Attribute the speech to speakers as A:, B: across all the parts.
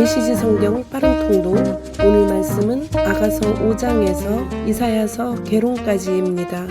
A: 메시지 성경 빠른 통독. 오늘 말씀은 아가서 5장에서 이사야서 계론까지입니다.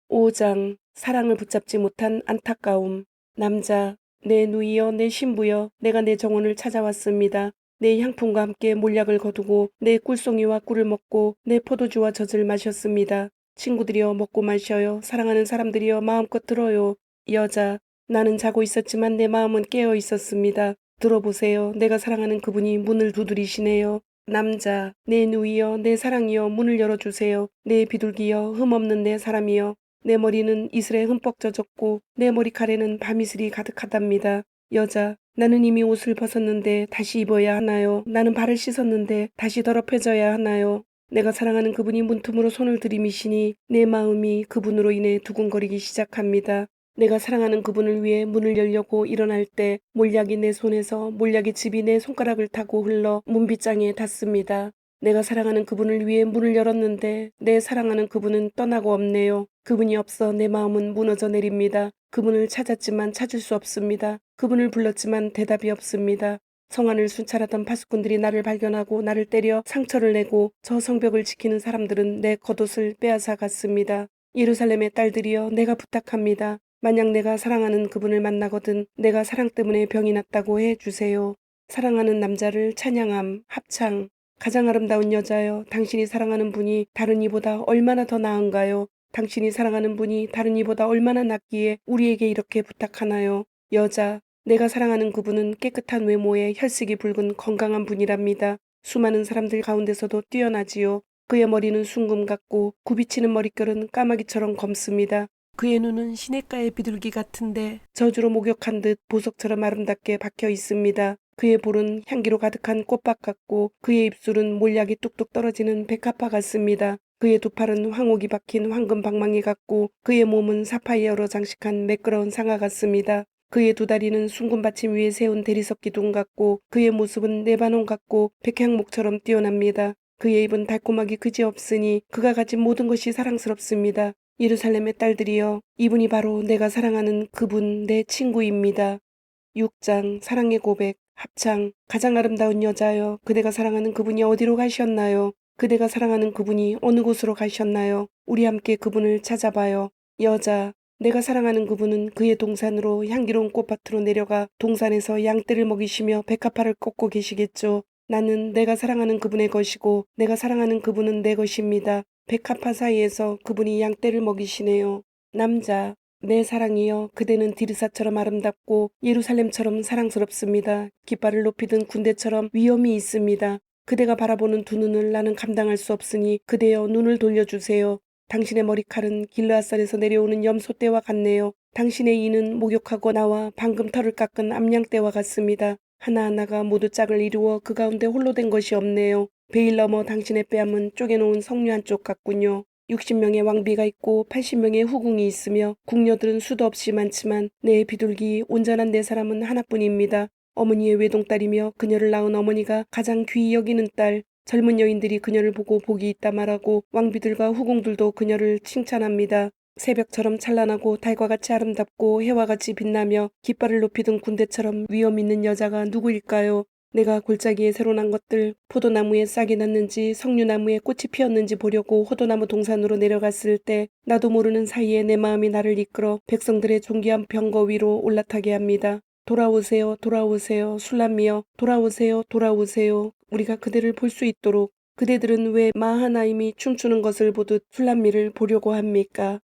A: 5장. 사랑을 붙잡지 못한 안타까움. 남자, 내 누이여 내 신부여, 내가 내 정원을 찾아왔습니다. 내 향품과 함께 몰약을 거두고 내 꿀송이와 꿀을 먹고 내 포도주와 젖을 마셨습니다. 친구들이여 먹고 마셔요. 사랑하는 사람들이여 마음껏 들어요. 여자, 나는 자고 있었지만 내 마음은 깨어 있었습니다. 들어보세요. 내가 사랑하는 그분이 문을 두드리시네요. 남자, 내 누이여 내 사랑이여 문을 열어주세요. 내 비둘기여 흠없는 내 사람이여. 내 머리는 이슬에 흠뻑 젖었고 내 머리카락에는 밤이슬이 가득하답니다. 여자, 나는 이미 옷을 벗었는데 다시 입어야 하나요? 나는 발을 씻었는데 다시 더럽혀져야 하나요? 내가 사랑하는 그분이 문틈으로 손을 들이미시니 내 마음이 그분으로 인해 두근거리기 시작합니다. 내가 사랑하는 그분을 위해 문을 열려고 일어날 때 몰약이 내 손에서 몰약의 즙이 내 손가락을 타고 흘러 문빗장에 닿습니다. 내가 사랑하는 그분을 위해 문을 열었는데 내 사랑하는 그분은 떠나고 없네요. 그분이 없어 내 마음은 무너져 내립니다. 그분을 찾았지만 찾을 수 없습니다. 그분을 불렀지만 대답이 없습니다. 성안을 순찰하던 파수꾼들이 나를 발견하고 나를 때려 상처를 내고 저 성벽을 지키는 사람들은 내 겉옷을 빼앗아 갔습니다. 예루살렘의 딸들이여 내가 부탁합니다. 만약 내가 사랑하는 그분을 만나거든 내가 사랑 때문에 병이 났다고 해주세요. 사랑하는 남자를 찬양함, 합창. 가장 아름다운 여자여, 당신이 사랑하는 분이 다른 이보다 얼마나 더 나은가요? 당신이 사랑하는 분이 다른 이보다 얼마나 낫기에 우리에게 이렇게 부탁하나요? 여자, 내가 사랑하는 그분은 깨끗한 외모에 혈색이 붉은 건강한 분이랍니다. 수많은 사람들 가운데서도 뛰어나지요. 그의 머리는 순금 같고 굽이치는 머릿결은 까마귀처럼 검습니다. 그의 눈은 시냇가의 비둘기 같은데 저주로 목욕한 듯 보석처럼 아름답게 박혀 있습니다. 그의 볼은 향기로 가득한 꽃밭 같고 그의 입술은 몰약이 뚝뚝 떨어지는 백합화 같습니다. 그의 두 팔은 황옥이 박힌 황금 방망이 같고 그의 몸은 사파이어로 장식한 매끄러운 상아 같습니다. 그의 두 다리는 숭근 받침 위에 세운 대리석 기둥 같고 그의 모습은 레바논 같고 백향목처럼 뛰어납니다. 그의 입은 달콤하기 그지없으니 그가 가진 모든 것이 사랑스럽습니다. 예루살렘의 딸들이여, 이분이 바로 내가 사랑하는 그분, 내 친구입니다. 6장 사랑의 고백, 합창. 가장 아름다운 여자여, 그대가 사랑하는 그분이 어디로 가셨나요? 그대가 사랑하는 그분이 어느 곳으로 가셨나요? 우리 함께 그분을 찾아봐요. 여자, 내가 사랑하는 그분은 그의 동산으로 향기로운 꽃밭으로 내려가 동산에서 양떼를 먹이시며 백합화를 꺾고 계시겠죠. 나는 내가 사랑하는 그분의 것이고 내가 사랑하는 그분은 내 것입니다. 백합화 사이에서 그분이 양떼를 먹이시네요. 남자, 내 사랑이여, 그대는 디르사처럼 아름답고 예루살렘처럼 사랑스럽습니다. 깃발을 높이던 군대처럼 위엄이 있습니다. 그대가 바라보는 두 눈을 나는 감당할 수 없으니 그대여 눈을 돌려주세요. 당신의 머리칼은 길르앗산에서 내려오는 염소떼와 같네요. 당신의 이는 목욕하고 나와 방금 털을 깎은 암양떼와 같습니다. 하나하나가 모두 짝을 이루어 그 가운데 홀로 된 것이 없네요. 베일 너머 당신의 뺨은 쪼개놓은 석류 한쪽 같군요. 60명의 왕비가 있고 80명의 후궁이 있으며 궁녀들은 수도 없이 많지만 내 비둘기 온전한 내 사람은 하나뿐입니다. 어머니의 외동딸이며 그녀를 낳은 어머니가 가장 귀히 여기는 딸. 젊은 여인들이 그녀를 보고 복이 있다 말하고 왕비들과 후궁들도 그녀를 칭찬합니다. 새벽처럼 찬란하고 달과 같이 아름답고 해와 같이 빛나며 깃발을 높이던 군대처럼 위엄 있는 여자가 누구일까요? 내가 골짜기에 새로 난 것들, 포도나무에 싹이 났는지 석류나무에 꽃이 피었는지 보려고 호도나무 동산으로 내려갔을 때 나도 모르는 사이에 내 마음이 나를 이끌어 백성들의 존귀한 병거 위로 올라타게 합니다. 돌아오세요, 돌아오세요, 술람이여, 돌아오세요, 돌아오세요. 우리가 그대를 볼 수 있도록. 그대들은 왜 마하나임이 춤추는 것을 보듯 술람미를 보려고 합니까?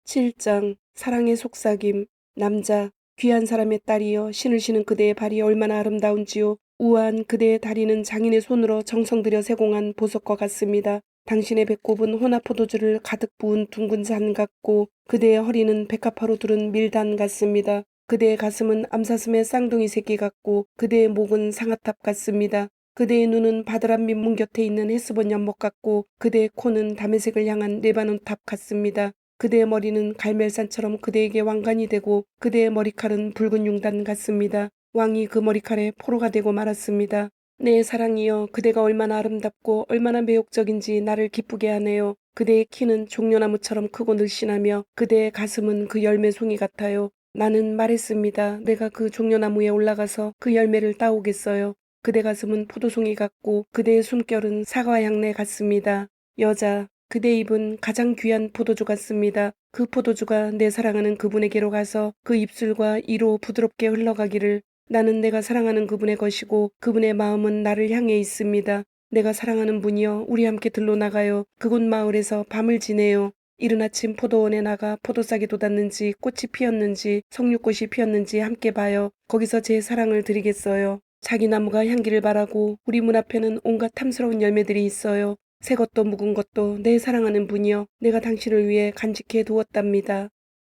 A: 7장 사랑의 속삭임. 남자, 귀한 사람의 딸이여, 신을 신은 그대의 발이 얼마나 아름다운지요. 우아한 그대의 다리는 장인의 손으로 정성 들여 세공한 보석과 같습니다. 당신의 배꼽은 혼합포도주를 가득 부은 둥근 잔 같고 그대의 허리는 백합화로 두른 밀단 같습니다. 그대의 가슴은 암사슴의 쌍둥이 새끼 같고 그대의 목은 상아탑 같습니다. 그대의 눈은 바드란 민문 곁에 있는 헤스본 연못 같고 그대의 코는 다메섹을 향한 레바논 탑 같습니다. 그대의 머리는 갈멜산처럼 그대에게 왕관이 되고 그대의 머리칼은 붉은 융단 같습니다. 왕이 그 머리칼에 포로가 되고 말았습니다. 내 사랑이여, 그대가 얼마나 아름답고 얼마나 매혹적인지 나를 기쁘게 하네요. 그대의 키는 종려나무처럼 크고 늘씬하며 그대의 가슴은 그 열매송이 같아요. 나는 말했습니다. 내가 그 종려나무에 올라가서 그 열매를 따오겠어요. 그대 가슴은 포도송이 같고 그대의 숨결은 사과 향내 같습니다. 여자, 그대 입은 가장 귀한 포도주 같습니다. 그 포도주가 내 사랑하는 그분에게로 가서 그 입술과 이로 부드럽게 흘러가기를. 나는 내가 사랑하는 그분의 것이고 그분의 마음은 나를 향해 있습니다. 내가 사랑하는 분이여, 우리 함께 들로 나가요. 그곳 마을에서 밤을 지내요. 이른 아침 포도원에 나가 포도싹이 돋았는지 꽃이 피었는지 석류꽃이 피었는지 함께 봐요. 거기서 제 사랑을 드리겠어요. 자기 나무가 향기를 바라고 우리 문 앞에는 온갖 탐스러운 열매들이 있어요. 새 것도 묵은 것도 내 사랑하는 분이여, 내가 당신을 위해 간직해 두었답니다.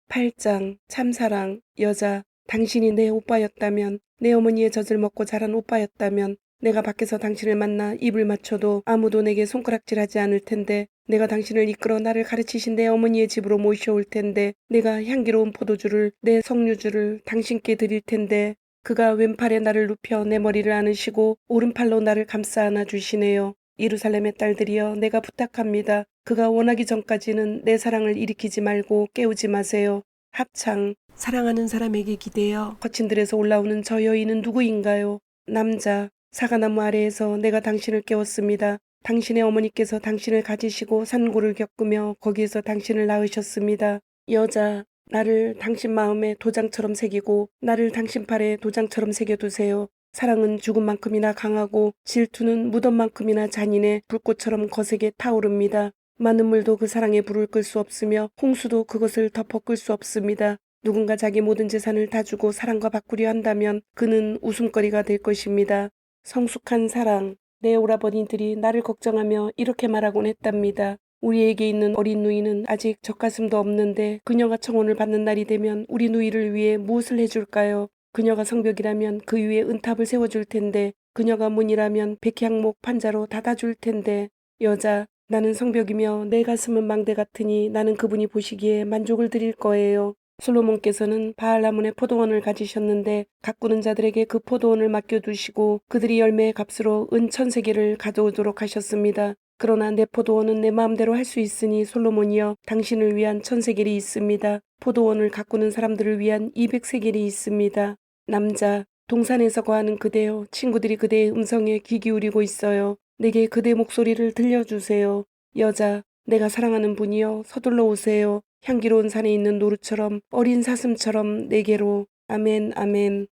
A: 8장 참사랑. 여자, 당신이 내 오빠였다면, 내 어머니의 젖을 먹고 자란 오빠였다면 내가 밖에서 당신을 만나 입을 맞춰도 아무도 내게 손가락질하지 않을 텐데, 내가 당신을 이끌어 나를 가르치신 내 어머니의 집으로 모셔올 텐데, 내가 향기로운 포도주를, 내 석류주를 당신께 드릴 텐데, 그가 왼팔에 나를 눕혀 내 머리를 안으시고 오른팔로 나를 감싸 안아주시네요. 예루살렘의 딸들이여, 내가 부탁합니다. 그가 원하기 전까지는 내 사랑을 일으키지 말고 깨우지 마세요. 합창. 사랑하는 사람에게 기대어 거친 들에서 올라오는 저 여인은 누구인가요? 남자. 사과나무 아래에서 내가 당신을 깨웠습니다. 당신의 어머니께서 당신을 가지시고 산고를 겪으며 거기에서 당신을 낳으셨습니다. 여자. 나를 당신 마음에 도장처럼 새기고 나를 당신 팔에 도장처럼 새겨두세요. 사랑은 죽음만큼이나 강하고 질투는 무덤만큼이나 잔인해 불꽃처럼 거세게 타오릅니다. 많은 물도 그 사랑의 불을 끌 수 없으며 홍수도 그것을 덮어 끌 수 없습니다. 누군가 자기 모든 재산을 다 주고 사랑과 바꾸려 한다면 그는 웃음거리가 될 것입니다. 성숙한 사랑. 내 오라버니들이 나를 걱정하며 이렇게 말하곤 했답니다. 우리에게 있는 어린 누이는 아직 젖가슴도 없는데 그녀가 청혼을 받는 날이 되면 우리 누이를 위해 무엇을 해줄까요? 그녀가 성벽이라면 그 위에 은탑을 세워줄 텐데, 그녀가 문이라면 백향목 판자로 닫아줄 텐데. 여자, 나는 성벽이며 내 가슴은 망대 같으니 나는 그분이 보시기에 만족을 드릴 거예요. 솔로몬께서는 바알라문의 포도원을 가지셨는데 가꾸는 자들에게 그 포도원을 맡겨두시고 그들이 열매의 값으로 은 1000세겔을 가져오도록 하셨습니다. 그러나 내 포도원은 내 마음대로 할 수 있으니 솔로몬이여, 당신을 위한 1000세겔이 있습니다. 포도원을 가꾸는 사람들을 위한 200세겔이 있습니다. 남자, 동산에서 거하는 그대여, 친구들이 그대의 음성에 귀 기울이고 있어요. 내게 그대 목소리를 들려주세요. 여자, 내가 사랑하는 분이여, 서둘러 오세요. 향기로운 산에 있는 노루처럼, 어린 사슴처럼 내게로. 아멘, 아멘.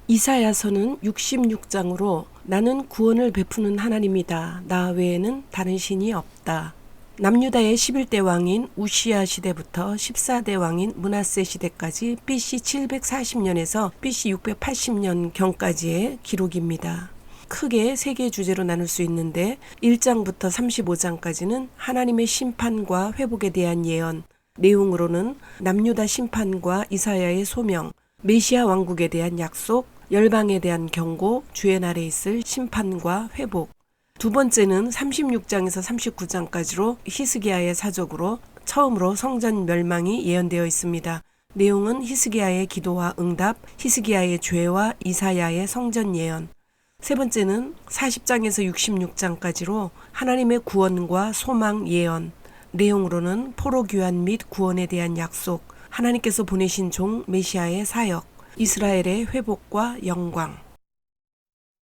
A: 이사야서는 66장으로 나는 구원을 베푸는 하나님이다. 나 외에는 다른 신이 없다. 남유다의 11대 왕인 우시야 시대부터 14대 왕인 므낫세 시대까지 BC 740년에서 BC 680년 경까지의 기록입니다. 크게 3개의 주제로 나눌 수 있는데 1장부터 35장까지는 하나님의 심판과 회복에 대한 예언, 내용으로는 남유다 심판과 이사야의 소명, 메시아 왕국에 대한 약속, 열방에 대한 경고, 주의 날에 있을 심판과 회복. 두 번째는 36장에서 39장까지로 히스기야의 사적으로 처음으로 성전 멸망이 예언되어 있습니다. 내용은 히스기야의 기도와 응답, 히스기야의 죄와 이사야의 성전 예언. 세 번째는 40장에서 66장까지로 하나님의 구원과 소망 예언. 내용으로는 포로 귀환 및 구원에 대한 약속, 하나님께서 보내신 종 메시아의 사역, 이스라엘의 회복과 영광.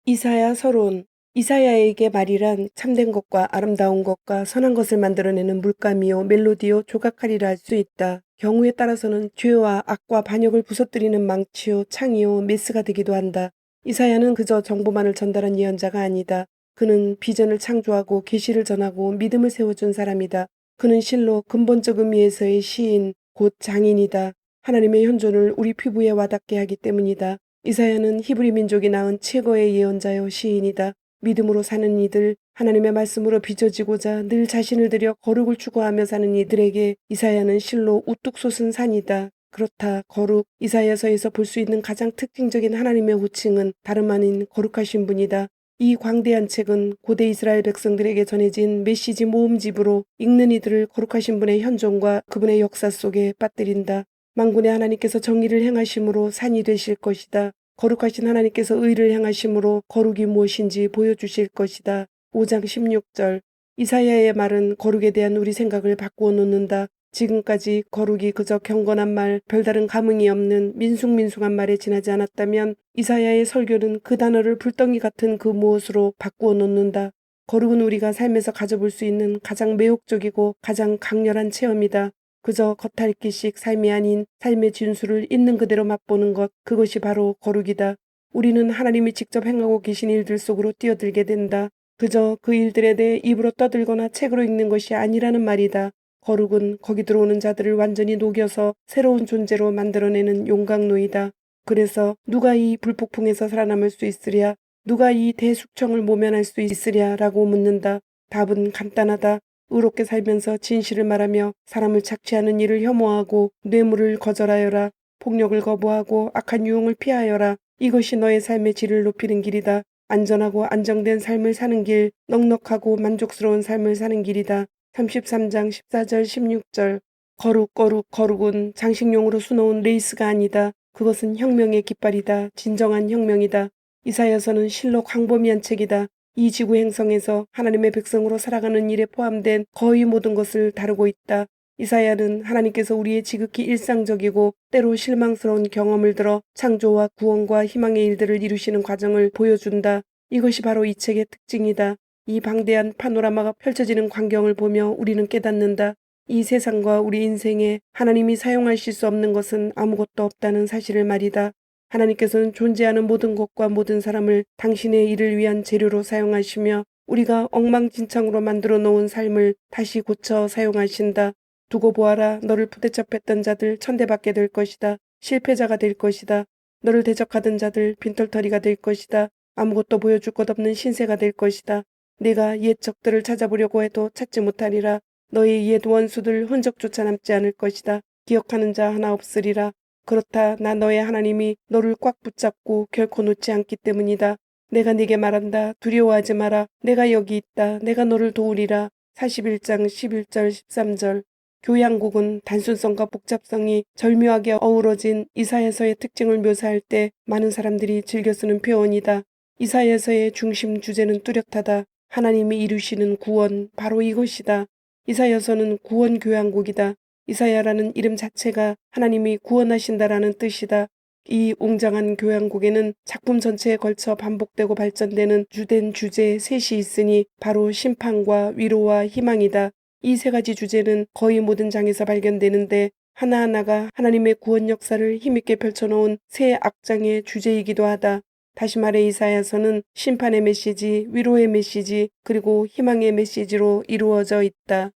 A: 이사야 서론. 이사야에게 말이란 참된 것과 아름다운 것과 선한 것을 만들어내는 물감이요 멜로디요 조각하리라 할 수 있다. 경우에 따라서는 죄와 악과 반역을 부서뜨리는 망치요 창이요 메스가 되기도 한다. 이사야는 그저 정보만을 전달한 예언자가 아니다. 그는 비전을 창조하고 계시를 전하고 믿음을 세워준 사람이다. 그는 실로 근본적 의미에서의 시인, 곧 장인이다. 하나님의 현존을 우리 피부에 와닿게 하기 때문이다. 이사야는 히브리 민족이 낳은 최고의 예언자요 시인이다. 믿음으로 사는 이들, 하나님의 말씀으로 빚어지고자 늘 자신을 들여 거룩을 추구하며 사는 이들에게 이사야는 실로 우뚝 솟은 산이다. 그렇다. 거룩. 이사야서에서 볼 수 있는 가장 특징적인 하나님의 호칭은 다름 아닌 거룩하신 분이다. 이 광대한 책은 고대 이스라엘 백성들에게 전해진 메시지 모음집으로 읽는 이들을 거룩하신 분의 현존과 그분의 역사 속에 빠뜨린다. 만군의 하나님께서 정의를 행하심으로 산이 되실 것이다. 거룩하신 하나님께서 의를 행하심으로 거룩이 무엇인지 보여주실 것이다. 5장 16절. 이사야의 말은 거룩에 대한 우리 생각을 바꾸어 놓는다. 지금까지 거룩이 그저 경건한 말, 별다른 감흥이 없는 민숭민숭한 말에 지나지 않았다면 이사야의 설교는 그 단어를 불덩이 같은 그 무엇으로 바꾸어 놓는다. 거룩은 우리가 삶에서 가져볼 수 있는 가장 매혹적이고 가장 강렬한 체험이다. 그저 겉핥기식 삶이 아닌 삶의 진수를 있는 그대로 맛보는 것, 그것이 바로 거룩이다. 우리는 하나님이 직접 행하고 계신 일들 속으로 뛰어들게 된다. 그저 그 일들에 대해 입으로 떠들거나 책으로 읽는 것이 아니라는 말이다. 거룩은 거기 들어오는 자들을 완전히 녹여서 새로운 존재로 만들어내는 용광로이다. 그래서 누가 이 불폭풍에서 살아남을 수 있으랴? 누가 이 대숙청을 모면할 수 있으랴? 라고 묻는다. 답은 간단하다. 의롭게 살면서 진실을 말하며 사람을 착취하는 일을 혐오하고 뇌물을 거절하여라. 폭력을 거부하고 악한 유혹을 피하여라. 이것이 너의 삶의 질을 높이는 길이다. 안전하고 안정된 삶을 사는 길, 넉넉하고 만족스러운 삶을 사는 길이다. 33장 14절 16절. 거룩은 장식용으로 수놓은 레이스가 아니다. 그것은 혁명의 깃발이다. 진정한 혁명이다. 이사야서는 실로 광범위한 책이다. 이 지구 행성에서 하나님의 백성으로 살아가는 일에 포함된 거의 모든 것을 다루고 있다. 이사야는 하나님께서 우리의 지극히 일상적이고 때로 실망스러운 경험을 들어 창조와 구원과 희망의 일들을 이루시는 과정을 보여준다. 이것이 바로 이 책의 특징이다. 이 방대한 파노라마가 펼쳐지는 광경을 보며 우리는 깨닫는다. 이 세상과 우리 인생에 하나님이 사용하실 수 없는 것은 아무것도 없다는 사실을 말이다. 하나님께서는 존재하는 모든 것과 모든 사람을 당신의 일을 위한 재료로 사용하시며 우리가 엉망진창으로 만들어 놓은 삶을 다시 고쳐 사용하신다. 두고 보아라. 너를 부대접했던 자들 천대받게 될 것이다. 실패자가 될 것이다. 너를 대적하던 자들 빈털터리가 될 것이다. 아무것도 보여줄 것 없는 신세가 될 것이다. 네가 옛 적들을 찾아보려고 해도 찾지 못하리라. 너희 옛 원수들 흔적조차 남지 않을 것이다. 기억하는 자 하나 없으리라. 그렇다. 나 너의 하나님이 너를 꽉 붙잡고 결코 놓지 않기 때문이다. 내가 네게 말한다. 두려워하지 마라. 내가 여기 있다. 내가 너를 도우리라. 41장 11절 13절. 교양곡은 단순성과 복잡성이 절묘하게 어우러진 이사야서의 특징을 묘사할 때 많은 사람들이 즐겨 쓰는 표현이다. 이사야서의 중심 주제는 뚜렷하다. 하나님이 이루시는 구원, 바로 이것이다. 이사야서는 구원 교양곡이다. 이사야라는 이름 자체가 하나님이 구원하신다라는 뜻이다. 이 웅장한 교양곡에는 작품 전체에 걸쳐 반복되고 발전되는 주된 주제 셋이 있으니 바로 심판과 위로와 희망이다. 이 세 가지 주제는 거의 모든 장에서 발견되는데 하나하나가 하나님의 구원 역사를 힘있게 펼쳐놓은 새 악장의 주제이기도 하다. 다시 말해 이사야서는 심판의 메시지, 위로의 메시지, 그리고 희망의 메시지로 이루어져 있다.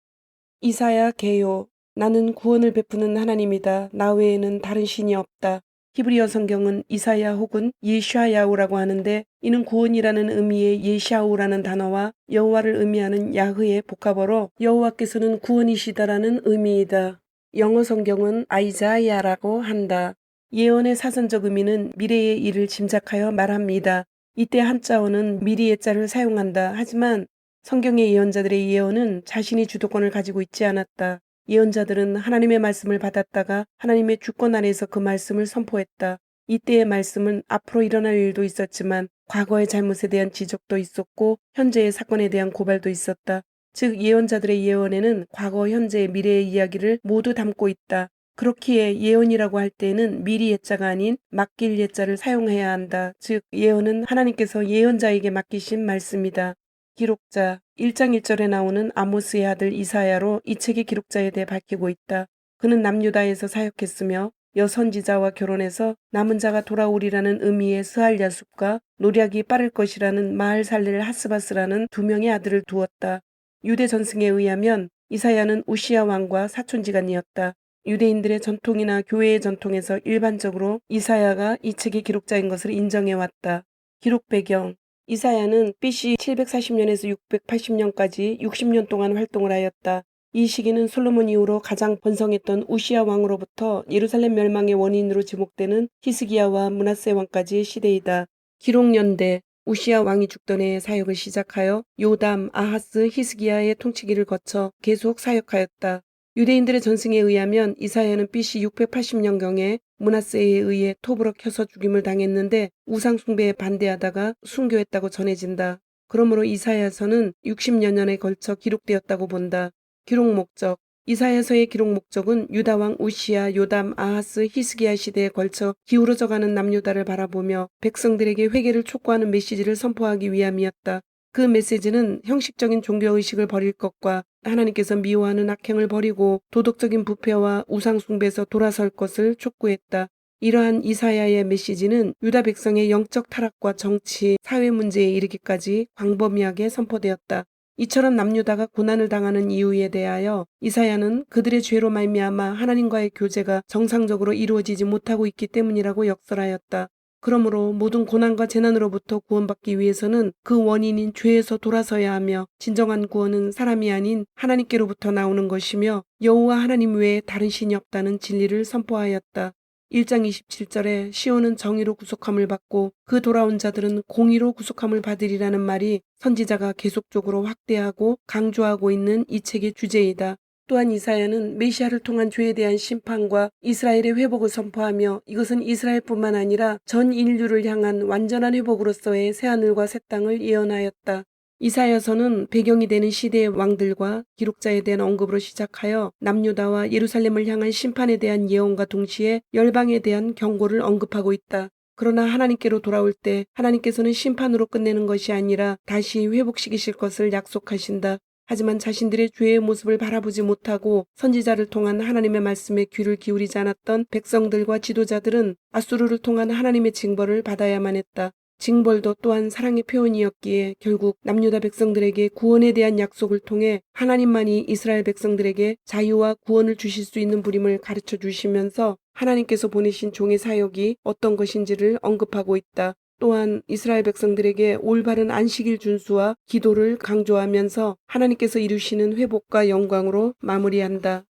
A: 이사야 개요. 나는 구원을 베푸는 하나님이다. 나 외에는 다른 신이 없다. 히브리어 성경은 이사야 혹은 예샤야우라고 하는데 이는 구원이라는 의미의 예샤우라는 단어와 여호와를 의미하는 야흐의 복합어로 여호와께서는 구원이시다라는 의미이다. 영어 성경은 아이자야라고 한다. 예언의 사전적 의미는 미래의 일을 짐작하여 말합니다. 이때 한자어는 미리의 자를 사용한다. 하지만 성경의 예언자들의 예언은 자신이 주도권을 가지고 있지 않았다. 예언자들은 하나님의 말씀을 받았다가 하나님의 주권 아래에서 그 말씀을 선포했다. 이때의 말씀은 앞으로 일어날 일도 있었지만 과거의 잘못에 대한 지적도 있었고 현재의 사건에 대한 고발도 있었다. 즉 예언자들의 예언에는 과거, 현재, 미래의 이야기를 모두 담고 있다. 그렇기에 예언이라고 할 때에는 미리 예자가 아닌 맡길 예자를 사용해야 한다. 즉 예언은 하나님께서 예언자에게 맡기신 말씀이다. 기록자 1장 1절에 나오는 아모스의 아들 이사야로 이 책의 기록자에 대해 밝히고 있다. 그는 남유다에서 사역했으며 여선지자와 결혼해서 남은 자가 돌아오리라는 의미의 스알야숲과 노략이 빠를 것이라는 마을살레 하스바스라는 두 명의 아들을 두었다. 유대 전승에 의하면 이사야는 우시야 왕과 사촌지간이었다. 유대인들의 전통이나 교회의 전통에서 일반적으로 이사야가 이 책의 기록자인 것을 인정해왔다. 기록 배경 이사야는 BC 740년에서 680년까지 60년 동안 활동을 하였다. 이 시기는 솔로몬 이후로 가장 번성했던 우시야 왕으로부터 예루살렘 멸망의 원인으로 지목되는 히스기야와 므낫세 왕까지의 시대이다. 기록연대 우시야 왕이 죽던 해에 사역을 시작하여 요담, 아하스, 히스기야의 통치기를 거쳐 계속 사역하였다. 유대인들의 전승에 의하면 이사야는 BC 680년경에 므낫세에 의해 톱으로 켜서 죽임을 당했는데 우상 숭배에 반대하다가 순교했다고 전해진다. 그러므로 이사야서는 60여 년에 걸쳐 기록되었다고 본다. 기록 목적 이사야서의 기록 목적은 유다 왕 우시야, 요담, 아하스, 히스기야 시대에 걸쳐 기울어져가는 남유다를 바라보며 백성들에게 회개를 촉구하는 메시지를 선포하기 위함이었다. 그 메시지는 형식적인 종교의식을 버릴 것과 하나님께서 미워하는 악행을 버리고 도덕적인 부패와 우상숭배에서 돌아설 것을 촉구했다. 이러한 이사야의 메시지는 유다 백성의 영적 타락과 정치, 사회 문제에 이르기까지 광범위하게 선포되었다. 이처럼 남유다가 고난을 당하는 이유에 대하여 이사야는 그들의 죄로 말미암아 하나님과의 교제가 정상적으로 이루어지지 못하고 있기 때문이라고 역설하였다. 그러므로 모든 고난과 재난으로부터 구원받기 위해서는 그 원인인 죄에서 돌아서야 하며 진정한 구원은 사람이 아닌 하나님께로부터 나오는 것이며 여호와 하나님 외에 다른 신이 없다는 진리를 선포하였다. 1장 27절에 시온은 정의로 구속함을 받고 그 돌아온 자들은 공의로 구속함을 받으리라는 말이 선지자가 계속적으로 확대하고 강조하고 있는 이 책의 주제이다. 또한 이사야는 메시아를 통한 죄에 대한 심판과 이스라엘의 회복을 선포하며 이것은 이스라엘뿐만 아니라 전 인류를 향한 완전한 회복으로서의 새하늘과 새 땅을 예언하였다. 이사야서는 배경이 되는 시대의 왕들과 기록자에 대한 언급으로 시작하여 남유다와 예루살렘을 향한 심판에 대한 예언과 동시에 열방에 대한 경고를 언급하고 있다. 그러나 하나님께로 돌아올 때 하나님께서는 심판으로 끝내는 것이 아니라 다시 회복시키실 것을 약속하신다. 하지만 자신들의 죄의 모습을 바라보지 못하고 선지자를 통한 하나님의 말씀에 귀를 기울이지 않았던 백성들과 지도자들은 아수르를 통한 하나님의 징벌을 받아야만 했다. 징벌도 또한 사랑의 표현이었기에 결국 남유다 백성들에게 구원에 대한 약속을 통해 하나님만이 이스라엘 백성들에게 자유와 구원을 주실 수 있는 분임을 가르쳐 주시면서 하나님께서 보내신 종의 사역이 어떤 것인지를 언급하고 있다. 또한 이스라엘 백성들에게 올바른 안식일 준수와 기도를 강조하면서 하나님께서 이루시는 회복과 영광으로 마무리한다.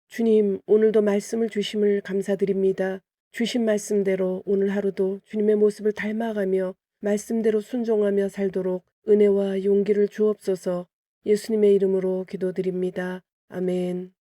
A: 주님, 오늘도 말씀을 주심을 감사드립니다. 주신 말씀대로 오늘 하루도 주님의 모습을 닮아가며 말씀대로 순종하며 살도록 은혜와 용기를 주옵소서. 예수님의 이름으로 기도드립니다. 아멘.